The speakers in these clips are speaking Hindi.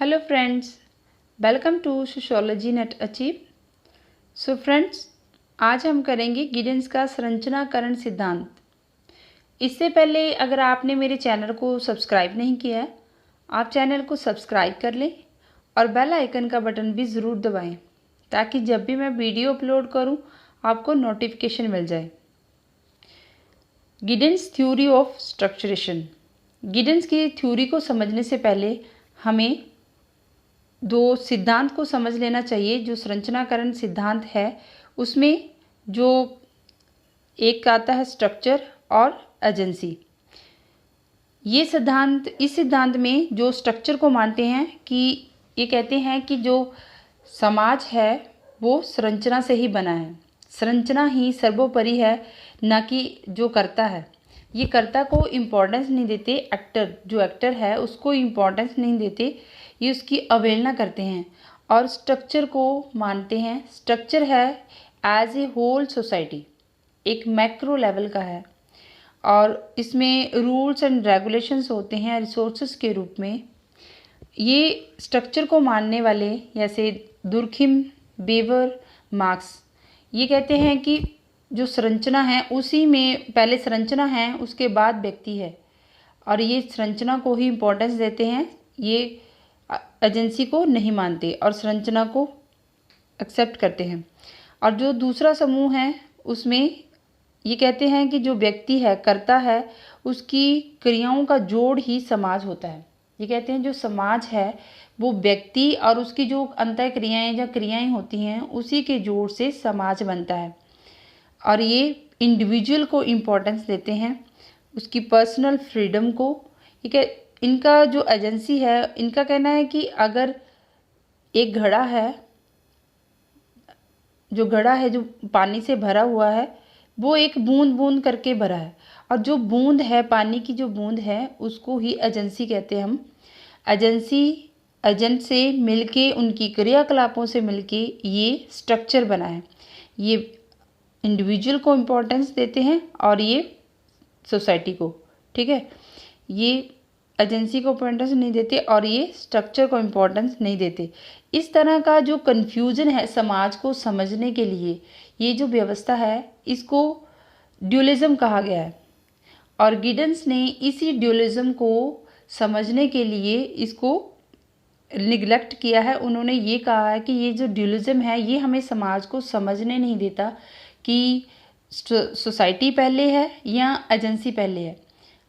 Hello friends, welcome to Sociology Net Achieve. So friends, आज हम करेंगे गिडेंस का संरचनाकरण सिद्धांत। इससे पहले अगर आपने मेरे चैनल को सब्सक्राइब नहीं किया है, आप चैनल को सब्सक्राइब कर लें और बेल आइकन का बटन भी ज़रूर दबाएं ताकि जब भी मैं वीडियो अपलोड करूं आपको नोटिफिकेशन मिल जाए। Giddens theory of structuration. Giddens की थ्योरी को समझने से पहले हमें दो सिद्धांत को समझ लेना चाहिए। जो संरचनाकरण सिद्धांत है उसमें जो एक आता है स्ट्रक्चर और एजेंसी। इस सिद्धांत में जो स्ट्रक्चर को मानते हैं कि ये कहते हैं कि जो समाज है वो संरचना से ही बना है, संरचना ही सर्वोपरि है, न कि जो कर्ता है। ये कर्ता को इम्पोर्टेंस नहीं देते, जो एक्टर है उसको इम्पोर्टेंस नहीं देते, ये उसकी अवहेलना करते हैं और स्ट्रक्चर को मानते हैं। स्ट्रक्चर है एज ए होल सोसाइटी, एक मैक्रो लेवल का है और इसमें रूल्स एंड रेगुलेशंस होते हैं रिसोर्सेज के रूप में। ये स्ट्रक्चर को मानने वाले जैसे दुर्खिम, बेवर, मार्क्स ये कहते हैं कि जो संरचना है उसी में पहले संरचना है उसके बाद व्यक्ति है और ये संरचना को ही इम्पोर्टेंस देते हैं। ये एजेंसी को नहीं मानते और संरचना को एक्सेप्ट करते हैं। और जो दूसरा समूह है उसमें ये कहते हैं कि जो व्यक्ति है, कर्ता है, उसकी क्रियाओं का जोड़ ही समाज होता है। ये कहते हैं जो समाज है वो व्यक्ति और उसकी जो अंतः क्रियाएँ या क्रियाएँ होती हैं उसी के जोड़ से समाज बनता है और ये इंडिविजुअल को इम्पोर्टेंस देते हैं, उसकी पर्सनल फ्रीडम को। इनका जो एजेंसी है, इनका कहना है कि अगर एक घड़ा है, जो पानी से भरा हुआ है, वो एक बूंद बूंद करके भरा है और जो बूंद है, पानी की जो बूंद है उसको ही एजेंसी कहते हैं हम। एजेंसी एजेंट से मिलके, उनकी क्रियाकलापों से मिलके ये स्ट्रक्चर बना है। ये इंडिविजुअल को इम्पोर्टेंस देते हैं और ये सोसाइटी को, ठीक है। ये एजेंसी को इम्पोर्टेंस नहीं देते और ये स्ट्रक्चर को इम्पोर्टेंस नहीं देते। इस तरह का जो कन्फ्यूज़न है समाज को समझने के लिए, ये जो व्यवस्था है इसको ड्यूलिज्म कहा गया है और गिडेंस ने इसी ड्यूलिज्म को समझने के लिए इसको निगलेक्ट किया है। उन्होंने ये कहा है कि ये जो ड्यूलिज्म है ये हमें समाज को समझने नहीं देता कि सोसाइटी पहले है या एजेंसी पहले है,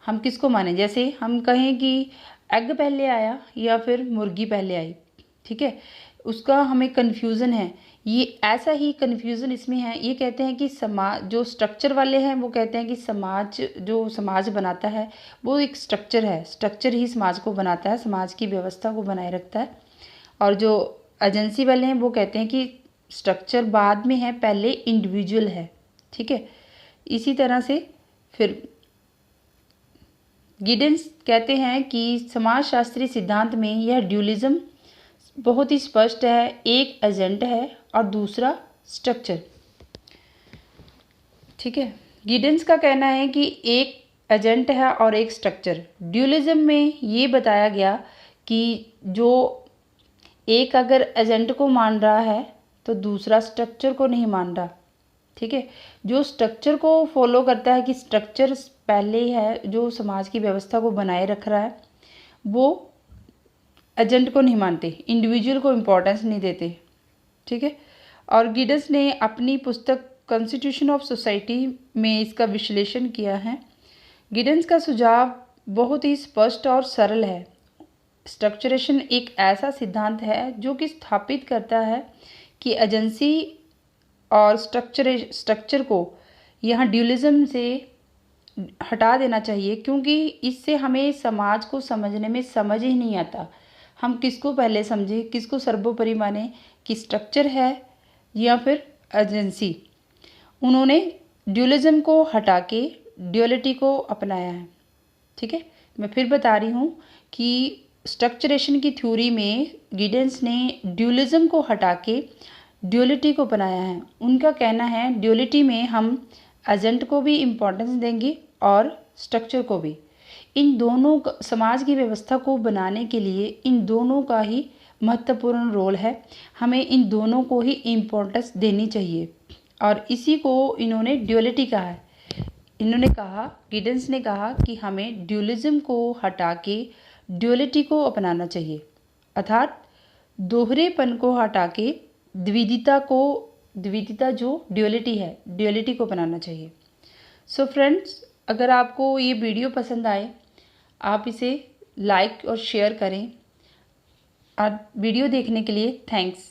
हम किसको माने। जैसे हम कहें कि एग पहले आया या फिर मुर्गी पहले आई, ठीक है, उसका हमें कन्फ्यूज़न है। ये ऐसा ही कन्फ्यूज़न इसमें है। ये कहते हैं कि समाज, जो स्ट्रक्चर वाले हैं वो कहते हैं कि समाज बनाता है वो एक स्ट्रक्चर है, स्ट्रक्चर ही समाज को बनाता है, समाज की व्यवस्था को बनाए रखता है। और जो एजेंसी वाले हैं वो कहते हैं कि स्ट्रक्चर बाद में है, पहले इंडिविजुअल है, ठीक है। इसी तरह से फिर गिडेंस कहते हैं कि समाजशास्त्री सिद्धांत में यह ड्यूलिज्म बहुत ही स्पष्ट है। एक एजेंट है और दूसरा स्ट्रक्चर, ठीक है। गिडेंस का कहना है कि एक एजेंट है और एक स्ट्रक्चर। ड्यूलिज्म में ये बताया गया कि जो एक अगर एजेंट को मान रहा है तो दूसरा स्ट्रक्चर को नहीं मान रहा, ठीक है। जो स्ट्रक्चर को फॉलो करता है कि स्ट्रक्चर पहले है, जो समाज की व्यवस्था को बनाए रख रहा है, वो एजेंट को नहीं मानते, इंडिविजुअल को इम्पोर्टेंस नहीं देते, ठीक है। और गिडेंस ने अपनी पुस्तक कॉन्स्टिट्यूशन ऑफ सोसाइटी में इसका विश्लेषण किया है। गिडेंस का सुझाव बहुत ही स्पष्ट और सरल है। स्ट्रक्चरेशन एक ऐसा सिद्धांत है जो कि स्थापित करता है कि एजेंसी और स्ट्रक्चर को यहाँ ड्यूलिज्म से हटा देना चाहिए, क्योंकि इससे हमें समाज को समझने में समझ ही नहीं आता। हम किसको पहले समझें, किसको सर्वोपरि माने, कि स्ट्रक्चर है या फिर एजेंसी। उन्होंने ड्यूलिज्म को हटा के ड्युअलिटी को अपनाया है, ठीक है। मैं फिर बता रही हूँ कि स्ट्रक्चरेशन की थ्योरी में गिडेंस ने ड्यूलिज्म को हटा के ड्युअलिटी को बनाया है। उनका कहना है ड्युअलिटी में हम एजेंट को भी इम्पोर्टेंस देंगे और स्ट्रक्चर को भी। इन दोनों समाज की व्यवस्था को बनाने के लिए इन दोनों का ही महत्वपूर्ण रोल है। हमें इन दोनों को ही इम्पोर्टेंस देनी चाहिए और इसी को इन्होंने ड्युअलिटी कहा है। इन्होंने कहा, गिडेंस ने कहा कि हमें ड्यूलिज्म को हटा के ड्युअलिटी को अपनाना चाहिए, अर्थात दोहरेपन को हटा के द्विविधता जो ड्युअलिटी है, ड्युअलिटी को अपनाना चाहिए। सो फ्रेंड्स, अगर आपको ये वीडियो पसंद आए आप इसे लाइक और शेयर करें। और वीडियो देखने के लिए थैंक्स।